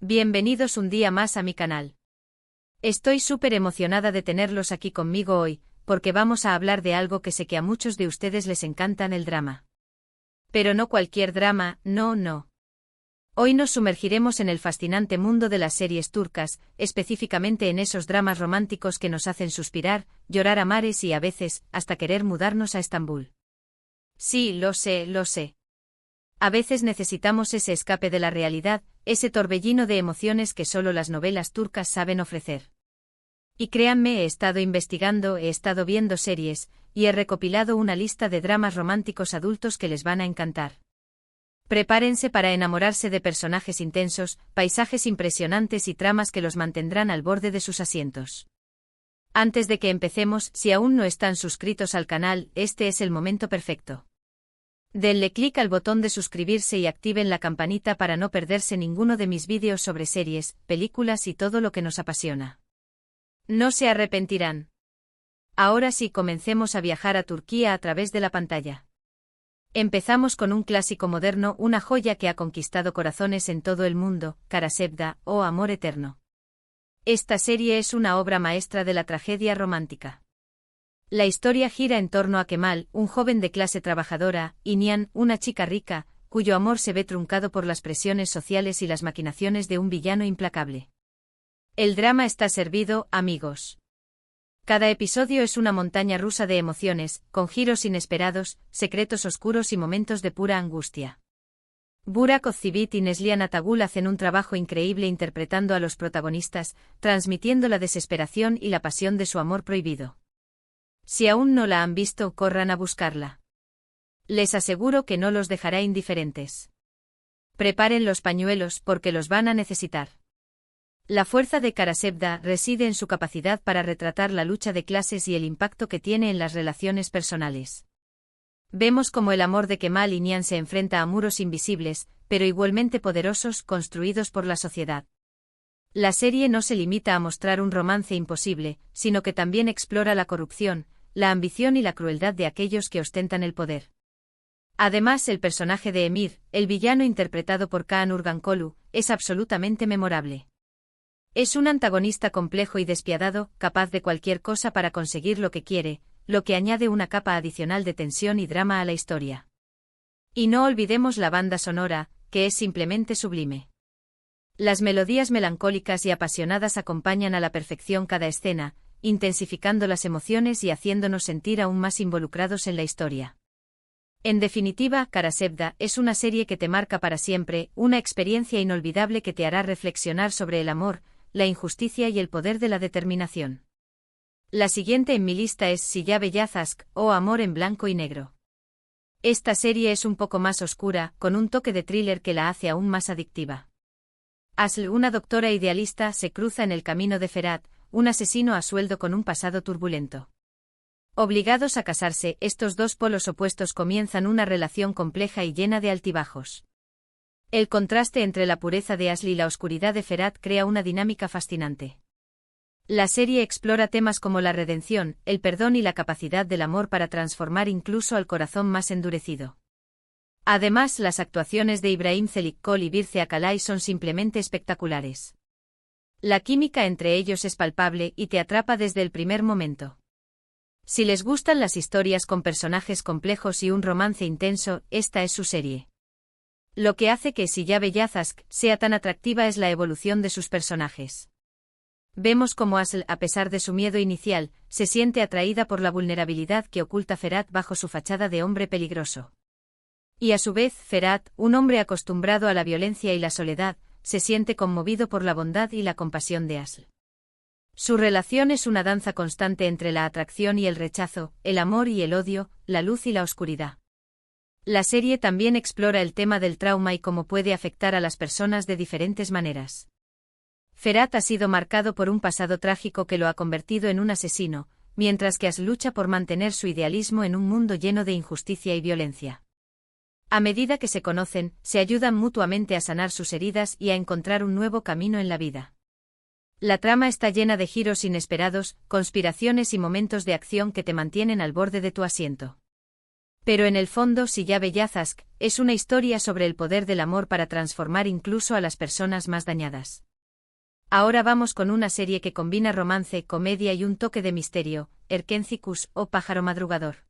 Bienvenidos un día más a mi canal. Estoy súper emocionada de tenerlos aquí conmigo hoy, porque vamos a hablar de algo que sé que a muchos de ustedes les encantan: el drama. Pero no cualquier drama, no. Hoy nos sumergiremos en el fascinante mundo de las series turcas, específicamente en esos dramas románticos que nos hacen suspirar, llorar a mares y a veces, hasta querer mudarnos a Estambul. Sí, lo sé. A veces necesitamos ese escape de la realidad, ese torbellino de emociones que solo las novelas turcas saben ofrecer. Y créanme, he estado investigando, he estado viendo series, y he recopilado una lista de dramas románticos adultos que les van a encantar. Prepárense para enamorarse de personajes intensos, paisajes impresionantes y tramas que los mantendrán al borde de sus asientos. Antes de que empecemos, si aún no están suscritos al canal, este es el momento perfecto. Denle clic al botón de suscribirse y activen la campanita para no perderse ninguno de mis vídeos sobre series, películas y todo lo que nos apasiona. No se arrepentirán. Ahora sí, comencemos a viajar a Turquía a través de la pantalla. Empezamos con un clásico moderno, una joya que ha conquistado corazones en todo el mundo: Karasevda, o Amor Eterno. Esta serie es una obra maestra de la tragedia romántica. La historia gira en torno a Kemal, un joven de clase trabajadora, y Nihan, una chica rica, cuyo amor se ve truncado por las presiones sociales y las maquinaciones de un villano implacable. El drama está servido, amigos. Cada episodio es una montaña rusa de emociones, con giros inesperados, secretos oscuros y momentos de pura angustia. Burak Özçivit y Neslihan Atagul hacen un trabajo increíble interpretando a los protagonistas, transmitiendo la desesperación y la pasión de su amor prohibido. Si aún no la han visto, corran a buscarla. Les aseguro que no los dejará indiferentes. Preparen los pañuelos porque los van a necesitar. La fuerza de Karasevda reside en su capacidad para retratar la lucha de clases y el impacto que tiene en las relaciones personales. Vemos cómo el amor de Kemal y Nihan se enfrenta a muros invisibles, pero igualmente poderosos, construidos por la sociedad. La serie no se limita a mostrar un romance imposible, sino que también explora la corrupción, la ambición y la crueldad de aquellos que ostentan el poder. Además, el personaje de Emir, el villano interpretado por Kaan Urgankolu, es absolutamente memorable. Es un antagonista complejo y despiadado, capaz de cualquier cosa para conseguir lo que quiere, lo que añade una capa adicional de tensión y drama a la historia. Y no olvidemos la banda sonora, que es simplemente sublime. Las melodías melancólicas y apasionadas acompañan a la perfección cada escena, intensificando las emociones y haciéndonos sentir aún más involucrados en la historia. En definitiva, Karasevda es una serie que te marca para siempre, una experiencia inolvidable que te hará reflexionar sobre el amor, la injusticia y el poder de la determinación. La siguiente en mi lista es Silla Beyaz Aşk, o Amor en Blanco y Negro. Esta serie es un poco más oscura, con un toque de thriller que la hace aún más adictiva. Aslı, una doctora idealista, se cruza en el camino de Ferhat, un asesino a sueldo con un pasado turbulento. Obligados a casarse, estos dos polos opuestos comienzan una relación compleja y llena de altibajos. El contraste entre la pureza de Aslı y la oscuridad de Ferhat crea una dinámica fascinante. La serie explora temas como la redención, el perdón y la capacidad del amor para transformar incluso al corazón más endurecido. Además, las actuaciones de İbrahim Çelikkol y Birce Akalay son simplemente espectaculares. La química entre ellos es palpable y te atrapa desde el primer momento. Si les gustan las historias con personajes complejos y un romance intenso, esta es su serie. Lo que hace que Silla Beyaz Aşk sea tan atractiva es la evolución de sus personajes. Vemos cómo Aslı, a pesar de su miedo inicial, se siente atraída por la vulnerabilidad que oculta Ferhat bajo su fachada de hombre peligroso. Y a su vez, Ferhat, un hombre acostumbrado a la violencia y la soledad, se siente conmovido por la bondad y la compasión de Aslı. Su relación es una danza constante entre la atracción y el rechazo, el amor y el odio, la luz y la oscuridad. La serie también explora el tema del trauma y cómo puede afectar a las personas de diferentes maneras. Ferhat ha sido marcado por un pasado trágico que lo ha convertido en un asesino, mientras que Aslı lucha por mantener su idealismo en un mundo lleno de injusticia y violencia. A medida que se conocen, se ayudan mutuamente a sanar sus heridas y a encontrar un nuevo camino en la vida. La trama está llena de giros inesperados, conspiraciones y momentos de acción que te mantienen al borde de tu asiento. Pero en el fondo Siyabe Yazask es una historia sobre el poder del amor para transformar incluso a las personas más dañadas. Ahora vamos con una serie que combina romance, comedia y un toque de misterio, Erkencikus o Pájaro Madrugador.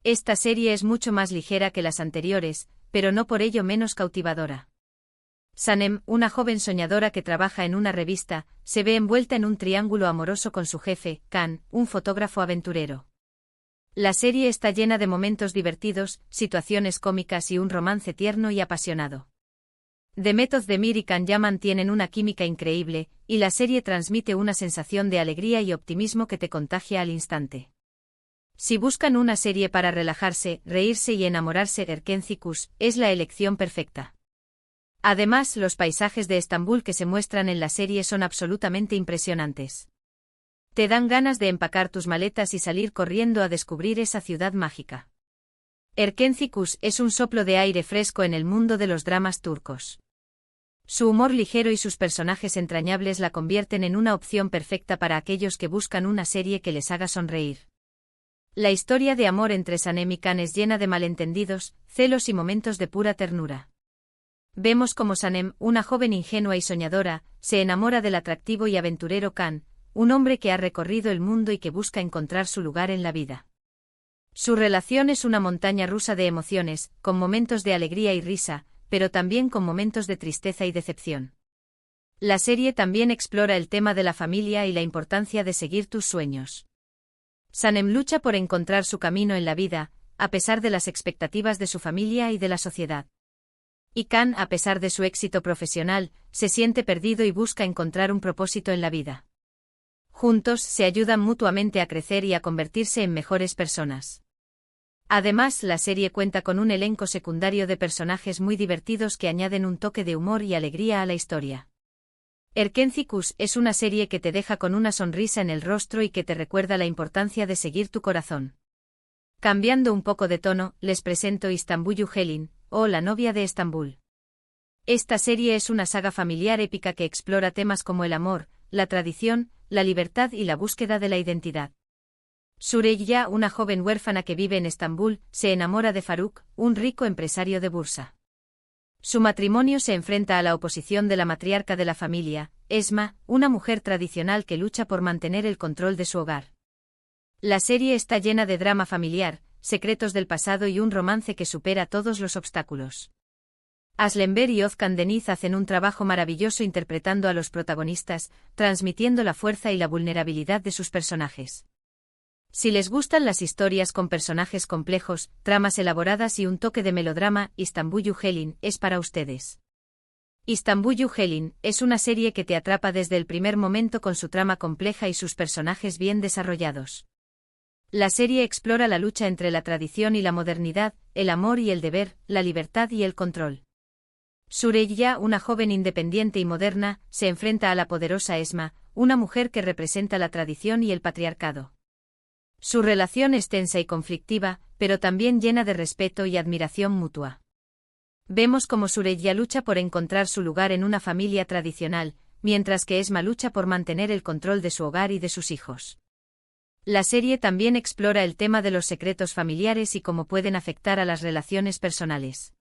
Esta serie es mucho más ligera que las anteriores, pero no por ello menos cautivadora. Sanem, una joven soñadora que trabaja en una revista, se ve envuelta en un triángulo amoroso con su jefe, Kan, un fotógrafo aventurero. La serie está llena de momentos divertidos, situaciones cómicas y un romance tierno y apasionado. Demet Özdemir y Can Yaman tienen una química increíble, y la serie transmite una sensación de alegría y optimismo que te contagia al instante. Si buscan una serie para relajarse, reírse y enamorarse, Erkencikus es la elección perfecta. Además, los paisajes de Estambul que se muestran en la serie son absolutamente impresionantes. Te dan ganas de empacar tus maletas y salir corriendo a descubrir esa ciudad mágica. Erkencikus es un soplo de aire fresco en el mundo de los dramas turcos. Su humor ligero y sus personajes entrañables la convierten en una opción perfecta para aquellos que buscan una serie que les haga sonreír. La historia de amor entre Sanem y Kan es llena de malentendidos, celos y momentos de pura ternura. Vemos cómo Sanem, una joven ingenua y soñadora, se enamora del atractivo y aventurero Kan, un hombre que ha recorrido el mundo y que busca encontrar su lugar en la vida. Su relación es una montaña rusa de emociones, con momentos de alegría y risa, pero también con momentos de tristeza y decepción. La serie también explora el tema de la familia y la importancia de seguir tus sueños. Sanem lucha por encontrar su camino en la vida, a pesar de las expectativas de su familia y de la sociedad. Y Kan, a pesar de su éxito profesional, se siente perdido y busca encontrar un propósito en la vida. Juntos se ayudan mutuamente a crecer y a convertirse en mejores personas. Además, la serie cuenta con un elenco secundario de personajes muy divertidos que añaden un toque de humor y alegría a la historia. Erkencikus es una serie que te deja con una sonrisa en el rostro y que te recuerda la importancia de seguir tu corazón. Cambiando un poco de tono, les presento Istanbullu Helin, o La novia de Estambul. Esta serie es una saga familiar épica que explora temas como el amor, la tradición, la libertad y la búsqueda de la identidad. Süreyya, una joven huérfana que vive en Estambul, se enamora de Faruk, un rico empresario de bursa. Su matrimonio se enfrenta a la oposición de la matriarca de la familia, Esma, una mujer tradicional que lucha por mantener el control de su hogar. La serie está llena de drama familiar, secretos del pasado y un romance que supera todos los obstáculos. Aslenber y Özkan Deniz hacen un trabajo maravilloso interpretando a los protagonistas, transmitiendo la fuerza y la vulnerabilidad de sus personajes. Si les gustan las historias con personajes complejos, tramas elaboradas y un toque de melodrama, Istanbullu Helin es para ustedes. Istanbullu Helin es una serie que te atrapa desde el primer momento con su trama compleja y sus personajes bien desarrollados. La serie explora la lucha entre la tradición y la modernidad, el amor y el deber, la libertad y el control. Süreyya, una joven independiente y moderna, se enfrenta a la poderosa Esma, una mujer que representa la tradición y el patriarcado. Su relación es tensa y conflictiva, pero también llena de respeto y admiración mutua. Vemos cómo Süreyya lucha por encontrar su lugar en una familia tradicional, mientras que Esma lucha por mantener el control de su hogar y de sus hijos. La serie también explora el tema de los secretos familiares y cómo pueden afectar a las relaciones personales.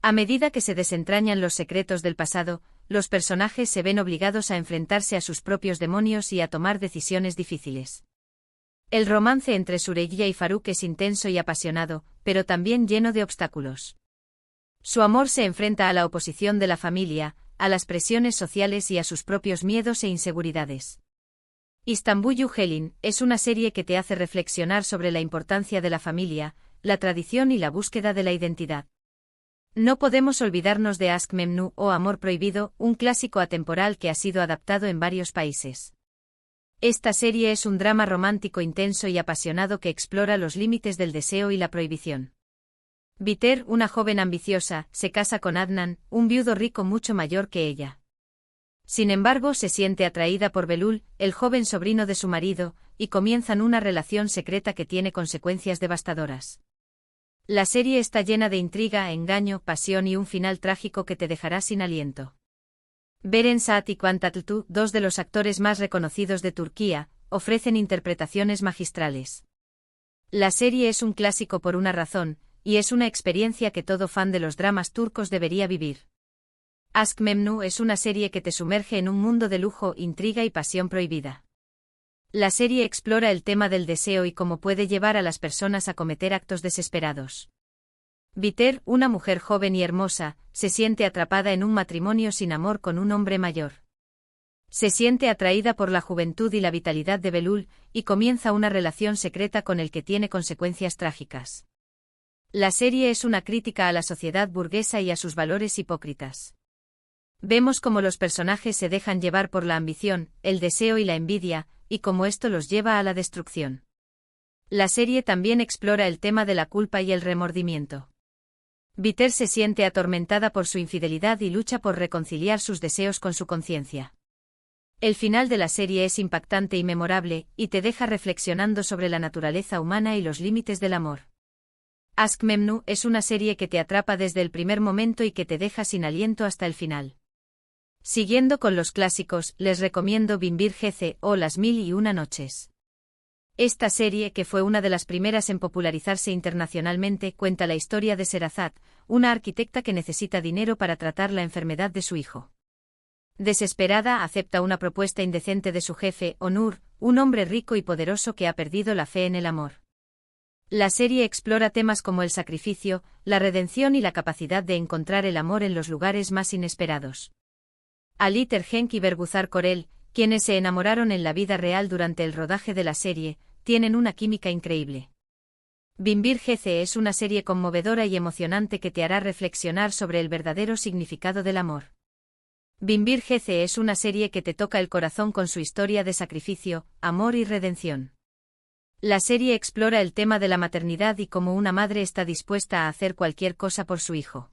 A medida que se desentrañan los secretos del pasado, los personajes se ven obligados a enfrentarse a sus propios demonios y a tomar decisiones difíciles. El romance entre Süreyya y Faruk es intenso y apasionado, pero también lleno de obstáculos. Su amor se enfrenta a la oposición de la familia, a las presiones sociales y a sus propios miedos e inseguridades. Istanbullu Helin es una serie que te hace reflexionar sobre la importancia de la familia, la tradición y la búsqueda de la identidad. No podemos olvidarnos de Aşk Memnu o Amor Prohibido, un clásico atemporal que ha sido adaptado en varios países. Esta serie es un drama romántico intenso y apasionado que explora los límites del deseo y la prohibición. Biter, una joven ambiciosa, se casa con Adnan, un viudo rico mucho mayor que ella. Sin embargo, se siente atraída por Belul, el joven sobrino de su marido, y comienzan una relación secreta que tiene consecuencias devastadoras. La serie está llena de intriga, engaño, pasión y un final trágico que te dejará sin aliento. Beren Saat y Kıvanç Tatlıtuğ, dos de los actores más reconocidos de Turquía, ofrecen interpretaciones magistrales. La serie es un clásico por una razón, y es una experiencia que todo fan de los dramas turcos debería vivir. Aşk Memnu es una serie que te sumerge en un mundo de lujo, intriga y pasión prohibida. La serie explora el tema del deseo y cómo puede llevar a las personas a cometer actos desesperados. Biter, una mujer joven y hermosa, se siente atrapada en un matrimonio sin amor con un hombre mayor. Se siente atraída por la juventud y la vitalidad de Belul, y comienza una relación secreta con el que tiene consecuencias trágicas. La serie es una crítica a la sociedad burguesa y a sus valores hipócritas. Vemos cómo los personajes se dejan llevar por la ambición, el deseo y la envidia, y cómo esto los lleva a la destrucción. La serie también explora el tema de la culpa y el remordimiento. Biter se siente atormentada por su infidelidad y lucha por reconciliar sus deseos con su conciencia. El final de la serie es impactante y memorable, y te deja reflexionando sobre la naturaleza humana y los límites del amor. Aşk Memnu es una serie que te atrapa desde el primer momento y que te deja sin aliento hasta el final. Siguiendo con los clásicos, les recomiendo Binbir Gece o Las Mil y Una Noches. Esta serie, que fue una de las primeras en popularizarse internacionalmente, cuenta la historia de Sherazad, una arquitecta que necesita dinero para tratar la enfermedad de su hijo. Desesperada, acepta una propuesta indecente de su jefe, Onur, un hombre rico y poderoso que ha perdido la fe en el amor. La serie explora temas como el sacrificio, la redención y la capacidad de encontrar el amor en los lugares más inesperados. Ali Tergenk y Bergüzar Korel, quienes se enamoraron en la vida real durante el rodaje de la serie, tienen una química increíble. Binbir Gece es una serie conmovedora y emocionante que te hará reflexionar sobre el verdadero significado del amor. Binbir Gece es una serie que te toca el corazón con su historia de sacrificio, amor y redención. La serie explora el tema de la maternidad y cómo una madre está dispuesta a hacer cualquier cosa por su hijo.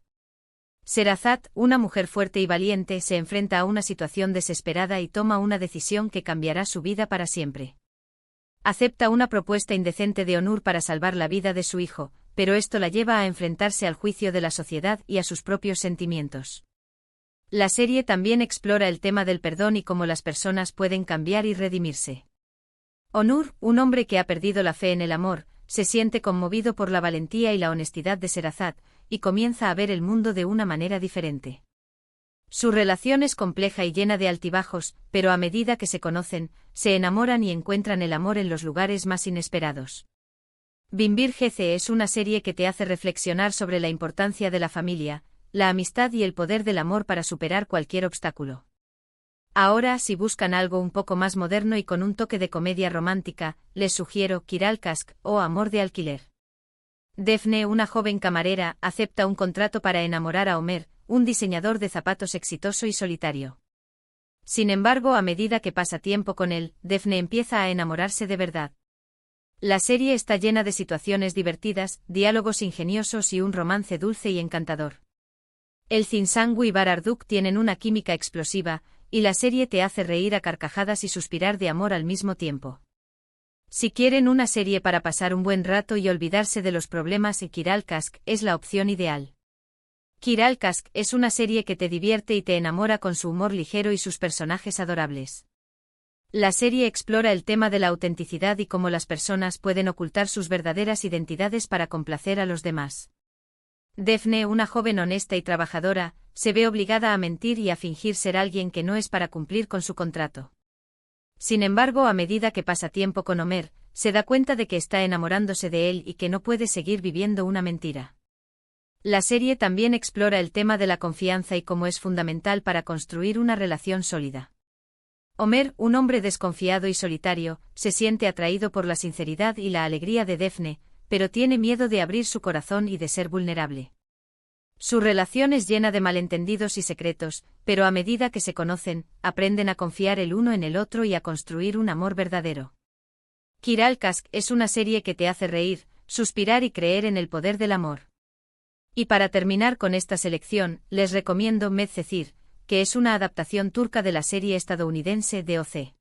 Sherazad, una mujer fuerte y valiente, se enfrenta a una situación desesperada y toma una decisión que cambiará su vida para siempre. Acepta una propuesta indecente de Onur para salvar la vida de su hijo, pero esto la lleva a enfrentarse al juicio de la sociedad y a sus propios sentimientos. La serie también explora el tema del perdón y cómo las personas pueden cambiar y redimirse. Onur, un hombre que ha perdido la fe en el amor, se siente conmovido por la valentía y la honestidad de Sherazad, y comienza a ver el mundo de una manera diferente. Su relación es compleja y llena de altibajos, pero a medida que se conocen, se enamoran y encuentran el amor en los lugares más inesperados. Binbir Gece es una serie que te hace reflexionar sobre la importancia de la familia, la amistad y el poder del amor para superar cualquier obstáculo. Ahora, si buscan algo un poco más moderno y con un toque de comedia romántica, les sugiero Kiralkask o Amor de alquiler. Defne, una joven camarera, acepta un contrato para enamorar a Ömer, un diseñador de zapatos exitoso y solitario. Sin embargo, a medida que pasa tiempo con él, Defne empieza a enamorarse de verdad. La serie está llena de situaciones divertidas, diálogos ingeniosos y un romance dulce y encantador. El Zinsangu y Bararduk tienen una química explosiva, y la serie te hace reír a carcajadas y suspirar de amor al mismo tiempo. Si quieren una serie para pasar un buen rato y olvidarse de los problemas, Kiralkask es la opción ideal. Kiralkask es una serie que te divierte y te enamora con su humor ligero y sus personajes adorables. La serie explora el tema de la autenticidad y cómo las personas pueden ocultar sus verdaderas identidades para complacer a los demás. Defne, una joven honesta y trabajadora, se ve obligada a mentir y a fingir ser alguien que no es para cumplir con su contrato. Sin embargo, a medida que pasa tiempo con Ömer, se da cuenta de que está enamorándose de él y que no puede seguir viviendo una mentira. La serie también explora el tema de la confianza y cómo es fundamental para construir una relación sólida. Ömer, un hombre desconfiado y solitario, se siente atraído por la sinceridad y la alegría de Defne, pero tiene miedo de abrir su corazón y de ser vulnerable. Su relación es llena de malentendidos y secretos, pero a medida que se conocen, aprenden a confiar el uno en el otro y a construir un amor verdadero. Kiralkask es una serie que te hace reír, suspirar y creer en el poder del amor. Y para terminar con esta selección, les recomiendo Medcezir, que es una adaptación turca de la serie estadounidense DOC.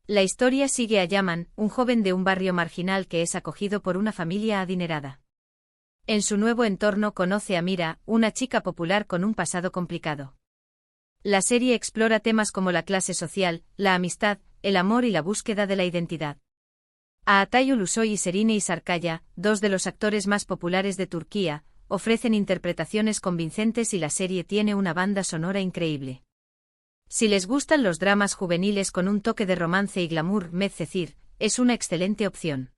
La historia sigue a Yaman, un joven de un barrio marginal que es acogido por una familia adinerada. En su nuevo entorno conoce a Mira, una chica popular con un pasado complicado. La serie explora temas como la clase social, la amistad, el amor y la búsqueda de la identidad. Altay Ulusoy y Serine Isarkaya, dos de los actores más populares de Turquía, ofrecen interpretaciones convincentes y la serie tiene una banda sonora increíble. Si les gustan los dramas juveniles con un toque de romance y glamour, Medcezir es una excelente opción.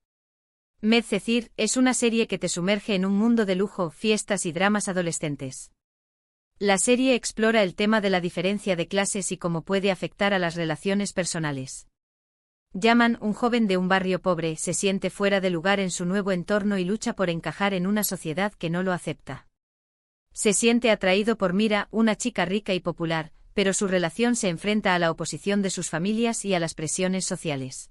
Medcezir es una serie que te sumerge en un mundo de lujo, fiestas y dramas adolescentes. La serie explora el tema de la diferencia de clases y cómo puede afectar a las relaciones personales. Yaman, un joven de un barrio pobre, se siente fuera de lugar en su nuevo entorno y lucha por encajar en una sociedad que no lo acepta. Se siente atraído por Mira, una chica rica y popular, pero su relación se enfrenta a la oposición de sus familias y a las presiones sociales.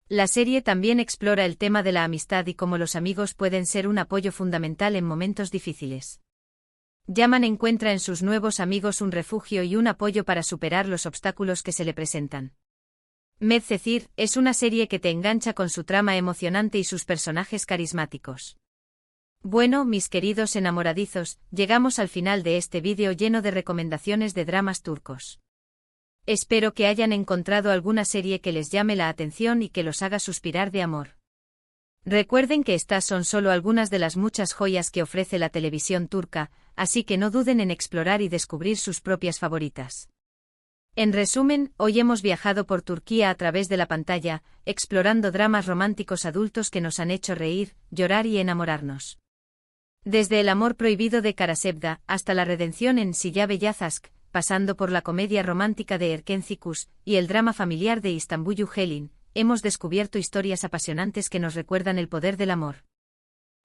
La serie también explora el tema de la amistad y cómo los amigos pueden ser un apoyo fundamental en momentos difíciles. Yaman encuentra en sus nuevos amigos un refugio y un apoyo para superar los obstáculos que se le presentan. Medcezir es una serie que te engancha con su trama emocionante y sus personajes carismáticos. Bueno, mis queridos enamoradizos, llegamos al final de este vídeo lleno de recomendaciones de dramas turcos. Espero que hayan encontrado alguna serie que les llame la atención y que los haga suspirar de amor. Recuerden que estas son solo algunas de las muchas joyas que ofrece la televisión turca, así que no duden en explorar y descubrir sus propias favoritas. En resumen, hoy hemos viajado por Turquía a través de la pantalla, explorando dramas románticos adultos que nos han hecho reír, llorar y enamorarnos. Desde El amor prohibido de Karasevda hasta La redención en Siyabe Yazask, pasando por la comedia romántica de Erken Cikus y el drama familiar de Istanbul Helin, hemos descubierto historias apasionantes que nos recuerdan el poder del amor.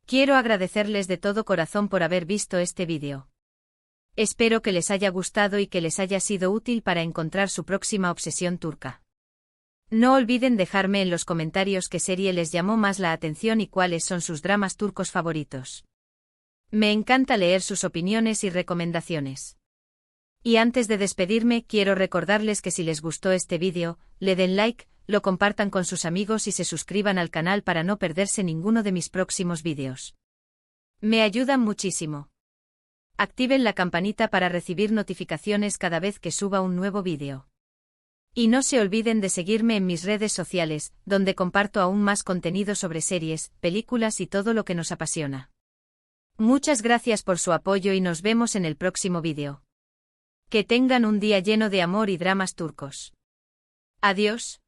Quiero agradecerles de todo corazón por haber visto este vídeo. Espero que les haya gustado y que les haya sido útil para encontrar su próxima obsesión turca. No olviden dejarme en los comentarios qué serie les llamó más la atención y cuáles son sus dramas turcos favoritos. Me encanta leer sus opiniones y recomendaciones. Y antes de despedirme, quiero recordarles que si les gustó este vídeo, le den like, lo compartan con sus amigos y se suscriban al canal para no perderse ninguno de mis próximos vídeos. Me ayudan muchísimo. Activen la campanita para recibir notificaciones cada vez que suba un nuevo vídeo. Y no se olviden de seguirme en mis redes sociales, donde comparto aún más contenido sobre series, películas y todo lo que nos apasiona. Muchas gracias por su apoyo y nos vemos en el próximo vídeo. Que tengan un día lleno de amor y dramas turcos. Adiós.